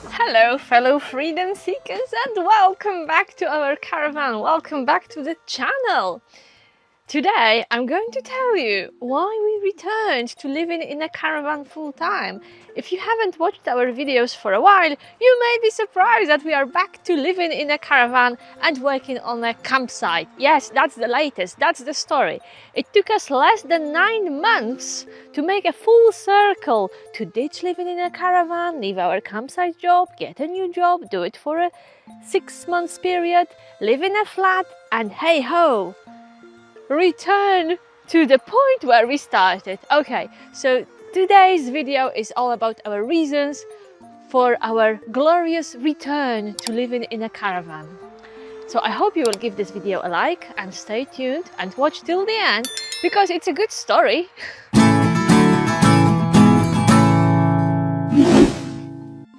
Hello fellow freedom seekers and welcome back to our caravan, welcome back to the channel. Today I'm going to tell you why we returned to living in a caravan full time. If you haven't watched our videos for a while, you may be surprised that we are back to living in a caravan and working on a campsite. Yes, that's the latest, that's the story. It took us less than 9 months to make a full circle, to ditch living in a caravan, leave our campsite job, get a new job, do it for a 6 months period, live in a flat, and hey ho! Return to the point where we started. Okay, so today's video is all about our reasons for our glorious return to living in a caravan. So I hope you will give this video a like and stay tuned and watch till the end because it's a good story.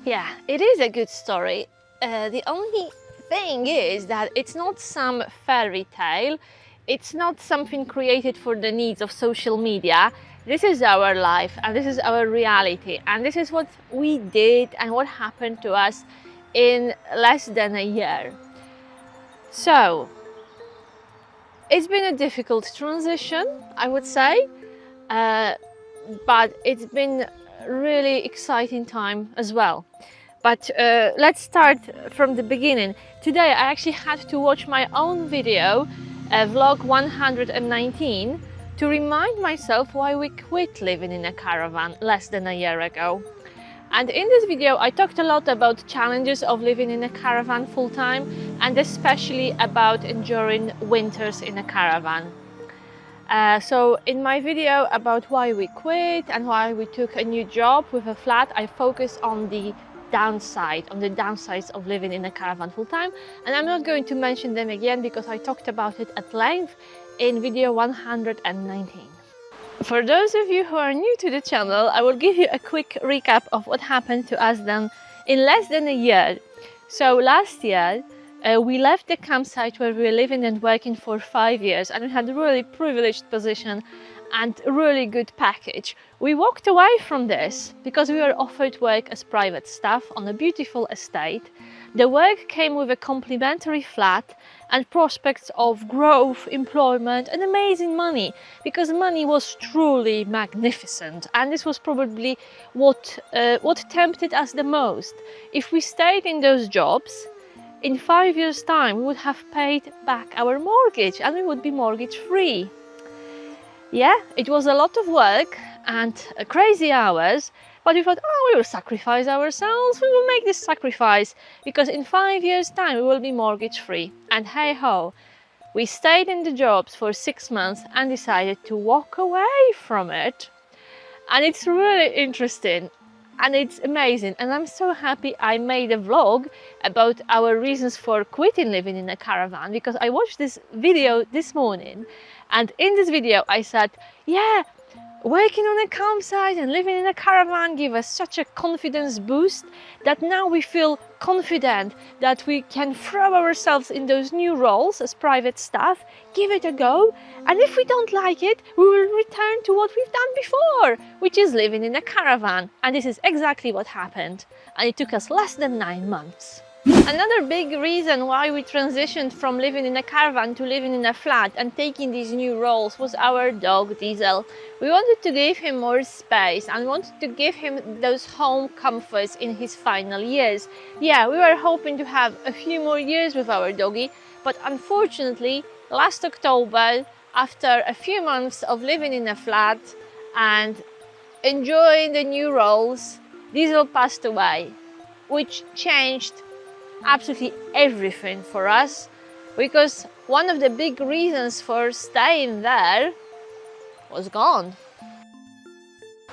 Yeah, it is a good story. The only thing is that it's not some fairy tale. It's not something created for the needs of social media. This is our life and this is our reality, and this is what we did and what happened to us in less than a year. So it's been a difficult transition, I would say, but it's been a really exciting time as well. But let's start from the beginning. Today I actually had to watch my own video, vlog 119, to remind myself why we quit living in a caravan less than a year ago. And in this video I talked a lot about challenges of living in a caravan full-time, and especially about enduring winters in a caravan. So in my video about why we quit and why we took a new job with a flat, I focused on the downsides of living in a caravan full-time, and I'm not going to mention them again because I talked about it at length in video 119. For those of you who are new to the channel, I will give you a quick recap of what happened to us then in less than a year. So last year we left the campsite where we were living and working for 5 years, and we had a really privileged position and a really good package. We walked away from this because we were offered work as private staff on a beautiful estate. The work came with a complimentary flat and prospects of growth, employment and amazing money, because money was truly magnificent, and this was probably what tempted us the most. If we stayed in those jobs, in 5 years' time we would have paid back our mortgage and we would be mortgage free. Yeah, it was a lot of work and crazy hours, but we thought, oh, we will sacrifice ourselves, we will make this sacrifice, because in 5 years' time we will be mortgage free. And hey ho, we stayed in the jobs for 6 months and decided to walk away from it. And it's really interesting and it's amazing, and I'm so happy I made a vlog about our reasons for quitting living in a caravan, because I watched this video this morning, and in this video I said, yeah, working on a campsite and living in a caravan gave us such a confidence boost that now we feel confident that we can throw ourselves in those new roles as private staff, give it a go, and if we don't like it, we will return to what we've done before, which is living in a caravan. And this is exactly what happened, and it took us less than 9 months. Another big reason why we transitioned from living in a caravan to living in a flat and taking these new roles was our dog Diesel. We wanted to give him more space and wanted to give him those home comforts in his final years. Yeah, we were hoping to have a few more years with our doggy, but unfortunately last October, after a few months of living in a flat and enjoying the new roles, Diesel passed away, which changed absolutely everything for us, because one of the big reasons for staying there was gone.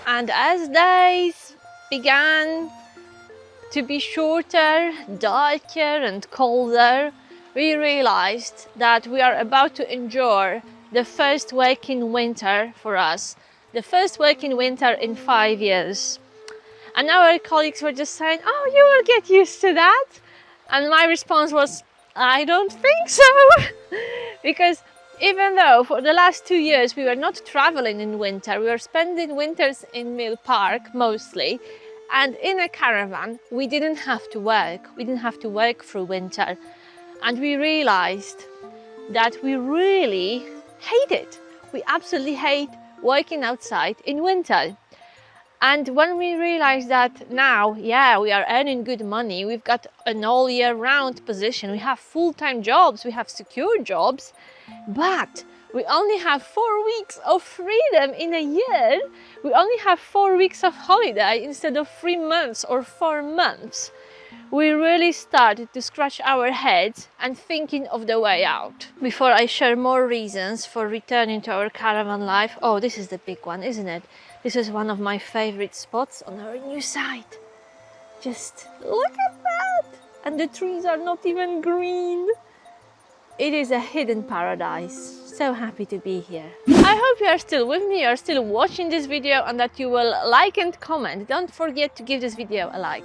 And as days began to be shorter, darker and colder, we realized that we are about to endure the first working winter for us, the first working winter in 5 years. And our colleagues were just saying, oh, you will get used to that. And my response was, I don't think so. Because even though for the last 2 years we were not traveling in winter, we were spending winters in Mill Park mostly, And in a caravan, we didn't have to work. We didn't have to work through winter. And we realized that we really hate it. We absolutely hate working outside in winter. And when we realized that now, yeah, we are earning good money, we've got an all year round position, we have full-time jobs, we have secure jobs, but we only have 4 weeks of freedom in a year. We only have 4 weeks of holiday instead of 3 months or 4 months. We really started to scratch our heads and thinking of the way out. Before I share more reasons for returning to our caravan life, oh, this is the big one, isn't it? This is one of my favorite spots on our new site. Just look at that! And the trees are not even green. It is a hidden paradise. So happy to be here. I hope you are still with me, you are still watching this video, and that you will like and comment. Don't forget to give this video a like.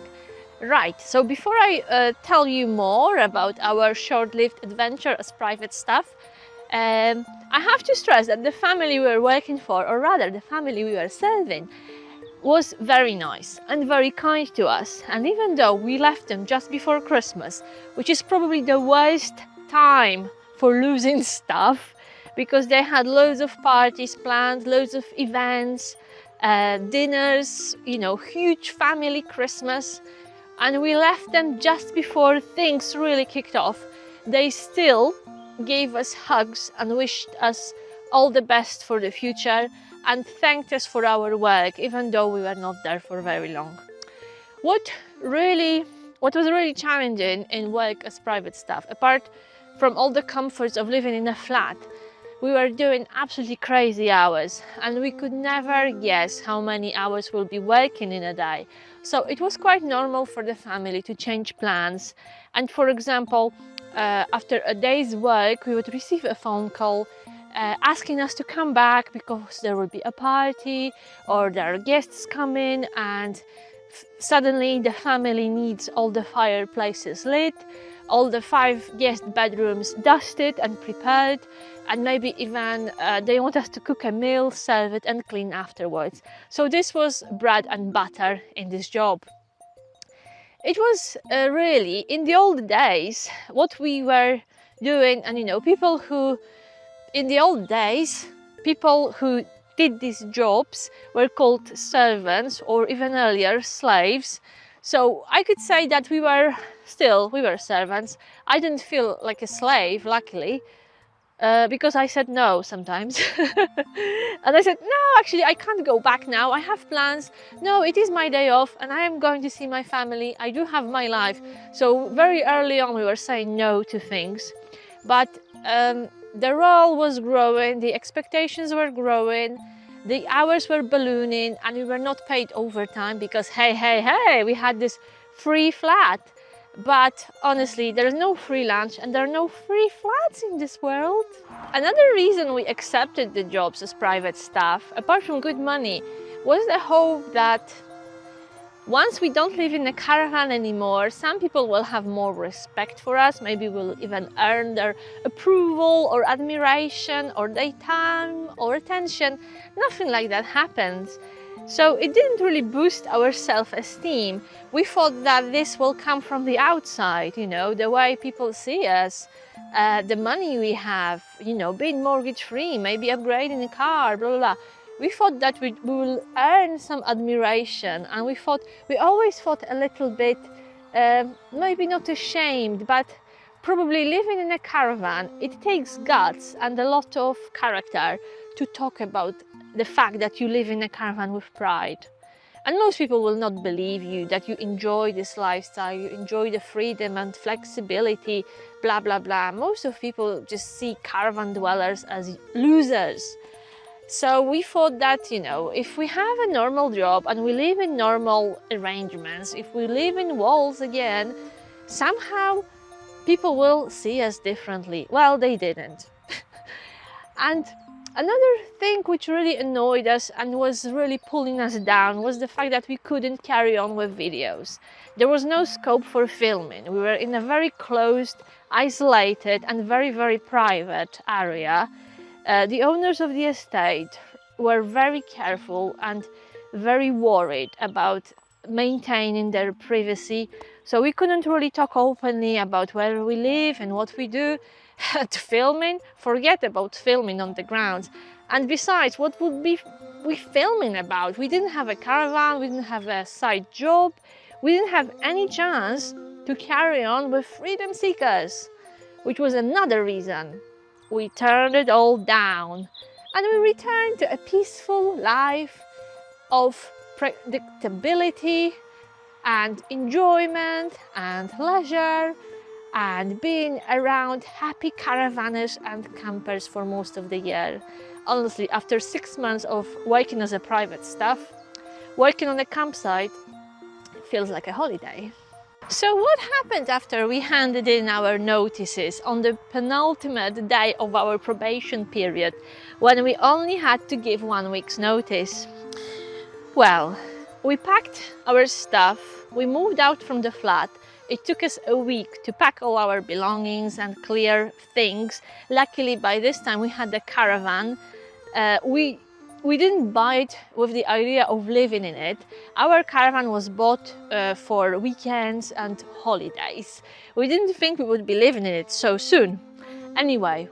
Right, so before I tell you more about our short-lived adventure as private staff, I have to stress that the family we were working for, or rather the family we were serving, was very nice and very kind to us. And even though we left them just before Christmas, which is probably the worst time for losing stuff, because they had loads of parties planned, loads of events, dinners, you know, huge family Christmas, and we left them just before things really kicked off. They still gave us hugs and wished us all the best for the future and thanked us for our work, even though we were not there for very long. What was really challenging in work as private staff, apart from all the comforts of living in a flat, we were doing absolutely crazy hours, and we could never guess how many hours we'll be working in a day. So it was quite normal for the family to change plans. And for example, after a day's work, we would receive a phone call asking us to come back because there will be a party or there are guests coming, and suddenly the family needs all the fireplaces lit, all the 5 guest bedrooms dusted and prepared, and maybe even they want us to cook a meal, serve it and clean afterwards. So this was bread and butter in this job. It was really, in the old days, what we were doing, and you know, people who did these jobs were called servants, or even earlier, slaves. So I could say that we were servants. I didn't feel like a slave, luckily, because I said no sometimes. And I said, no, actually, I can't go back now. I have plans. No, it is my day off and I am going to see my family. I do have my life. So very early on, we were saying no to things. But the role was growing, the expectations were growing, the hours were ballooning, and we were not paid overtime because, hey, we had this free flat. But honestly, there is no free lunch and there are no free flats in this world. Another reason we accepted the jobs as private staff, apart from good money, was the hope that once we don't live in a caravan anymore, some people will have more respect for us. Maybe we'll even earn their approval or admiration or their time or attention. Nothing like that happens. So it didn't really boost our self-esteem. We thought that this will come from the outside, you know, the way people see us, the money we have, you know, being mortgage-free, maybe upgrading a car, blah, blah, blah. We thought that we will earn some admiration, and we always felt a little bit, maybe not ashamed, but probably living in a caravan, it takes guts and a lot of character to talk about the fact that you live in a caravan with pride. And most people will not believe you, that you enjoy this lifestyle, you enjoy the freedom and flexibility, blah, blah, blah. Most of people just see caravan dwellers as losers. So we thought that, you know, if we have a normal job and we live in normal arrangements, if we live in walls again, somehow people will see us differently. Well, they didn't. And another thing which really annoyed us and was really pulling us down was the fact that we couldn't carry on with videos. There was no scope for filming. We were in a very closed, isolated and very, very private area. The owners of the estate were very careful and very worried about maintaining their privacy, so we couldn't really talk openly about where we live and what we do. To filming, forget about filming on the grounds. And besides, what would be we filming about? We didn't have a caravan, we didn't have a side job, we didn't have any chance to carry on with freedom seekers, which was another reason we turned it all down and we returned to a peaceful life of predictability and enjoyment and leisure and being around happy caravanners and campers for most of the year. Honestly, after 6 months of working as a private staff, working on a campsite feels like a holiday. So what happened after we handed in our notices on the penultimate day of our probation period, when we only had to give 1 week's notice? Well, we packed our stuff, we moved out from the flat. It took us a week to pack all our belongings and clear things. Luckily, by this time we had the caravan. We didn't buy it with the idea of living in it. Our caravan was bought for weekends and holidays. We didn't think we would be living in it so soon. Anyway,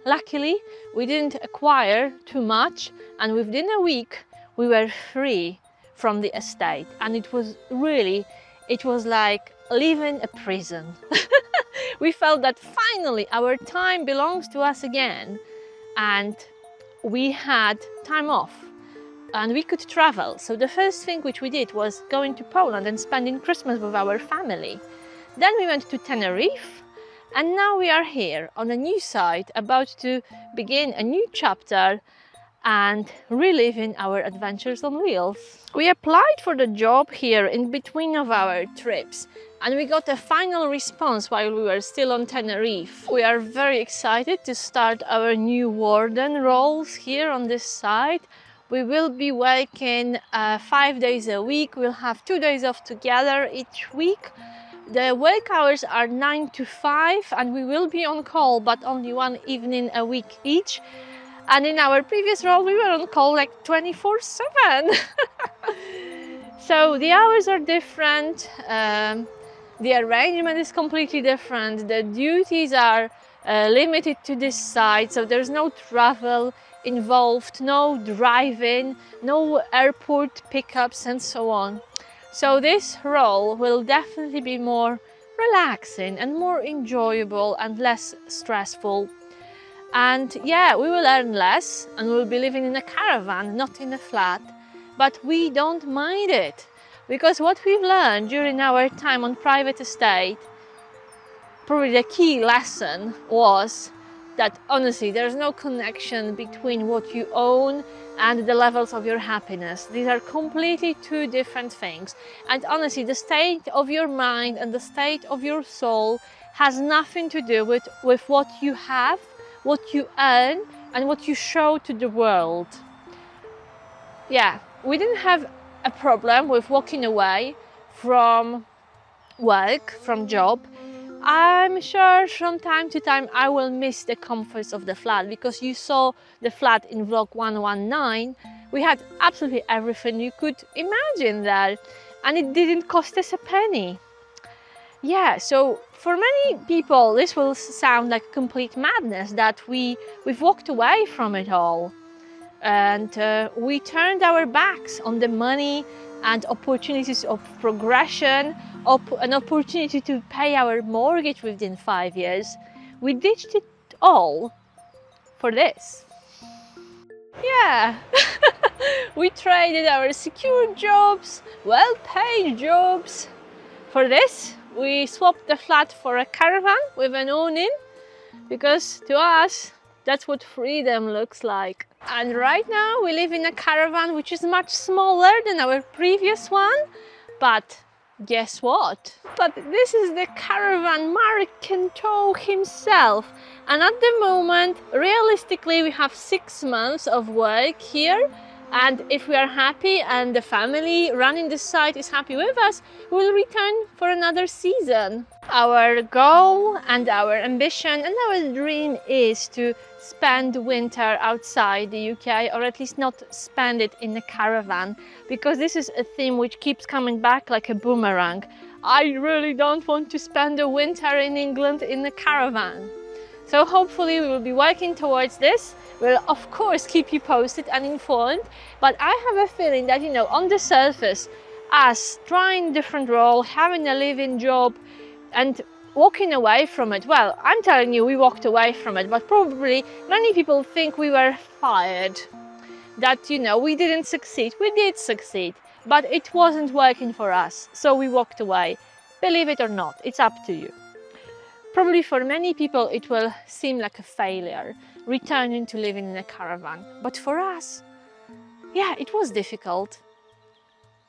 luckily we didn't acquire too much, and within a week we were free from the estate, and it was like leaving a prison. We felt that finally our time belongs to us again, and we had time off and we could travel. So the first thing which we did was going to Poland and spending Christmas with our family. Then we went to Tenerife, and now we are here on a new site, about to begin a new chapter and reliving our adventures on wheels. We applied for the job here in between of our trips, and we got a final response while we were still on Tenerife. We are very excited to start our new warden roles here on this site. We will be working 5 days a week. We'll have 2 days off together each week. The work hours are 9 to 5, and we will be on call, but only 1 evening a week each. And in our previous role, we were on call like 24/7. So the hours are different. The arrangement is completely different. The duties are limited to this site, so there's no travel involved, no driving, no airport pickups and so on. So this role will definitely be more relaxing and more enjoyable and less stressful. And yeah, we will earn less and we'll be living in a caravan, not in a flat, but we don't mind it. Because what we've learned during our time on private estate, probably the key lesson was that honestly, there's no connection between what you own and the levels of your happiness. These are completely 2 different things. And honestly, the state of your mind and the state of your soul has nothing to do with what you have, what you earn, and what you show to the world. Yeah, we didn't have a problem with walking away from work, from job. I'm sure from time to time I will miss the comforts of the flat, because you saw the flat in vlog 119. We had absolutely everything you could imagine there, and it didn't cost us a penny. Yeah, so for many people this will sound like complete madness that we've walked away from it all. And we turned our backs on the money and opportunities of progression, an opportunity to pay our mortgage within 5 years. We ditched it all for this. Yeah, we traded our secure jobs, well-paid jobs. For this, we swapped the flat for a caravan with an awning, because to us, that's what freedom looks like. And right now we live in a caravan which is much smaller than our previous one, but guess what? But this is the caravan Mark can tow himself, and at the moment realistically we have 6 months of work here, And if we are happy and the family running the site is happy with us, we will return for another season. Our goal and our ambition and our dream is to spend winter outside the UK, or at least not spend it in a caravan, because this is a theme which keeps coming back like a boomerang. I really don't want to spend the winter in England in a caravan. So hopefully we will be working towards this. We'll of course keep you posted and informed, but I have a feeling that, you know, on the surface, us trying different role, having a living job and walking away from it, well, I'm telling you, we walked away from it, but probably many people think we were fired, that, you know, we didn't succeed. We did succeed, but it wasn't working for us, so we walked away. Believe it or not, it's up to you. Probably for many people it will seem like a failure, returning to living in a caravan. But for us, yeah, it was difficult.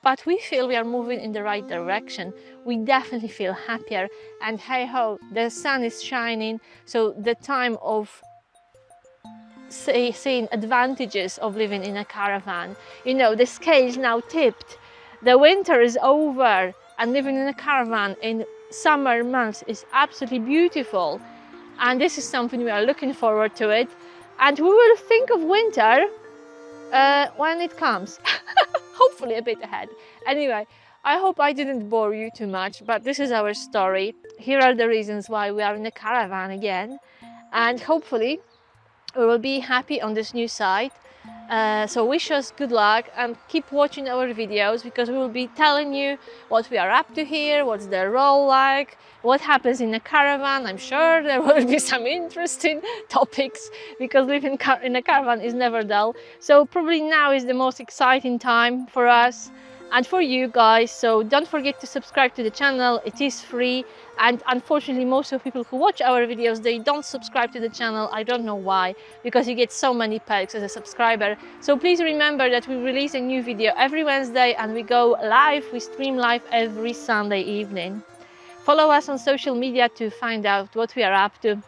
But we feel we are moving in the right direction. We definitely feel happier. And hey ho, the sun is shining. So the time of seeing advantages of living in a caravan, you know, the scale's now tipped. The winter is over and living in a caravan in summer months is absolutely beautiful, and this is something we are looking forward to it, and we will think of winter when it comes. Hopefully a bit ahead. Anyway, I hope I didn't bore you too much, but this is our story. Here are the reasons why we are in a caravan again, and hopefully we will be happy on this new site. So wish us good luck and keep watching our videos, because we will be telling you what we are up to here, what's the role like, what happens in a caravan. I'm sure there will be some interesting topics, because living in a caravan is never dull. So probably now is the most exciting time for us and for you guys. So don't forget to subscribe to the channel. It is free, and unfortunately most of the people who watch our videos, they don't subscribe to the channel. I don't know why, because you get so many perks as a subscriber. So please remember that we release a new video every Wednesday, and we go live, we stream live every Sunday evening. Follow us on social media to find out what we are up to,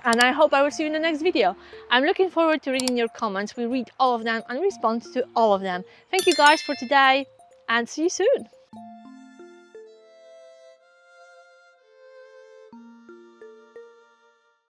and I hope I will see you in the next video. I'm looking forward to reading your comments. We read all of them and respond to all of them. Thank you guys for today, and see you soon.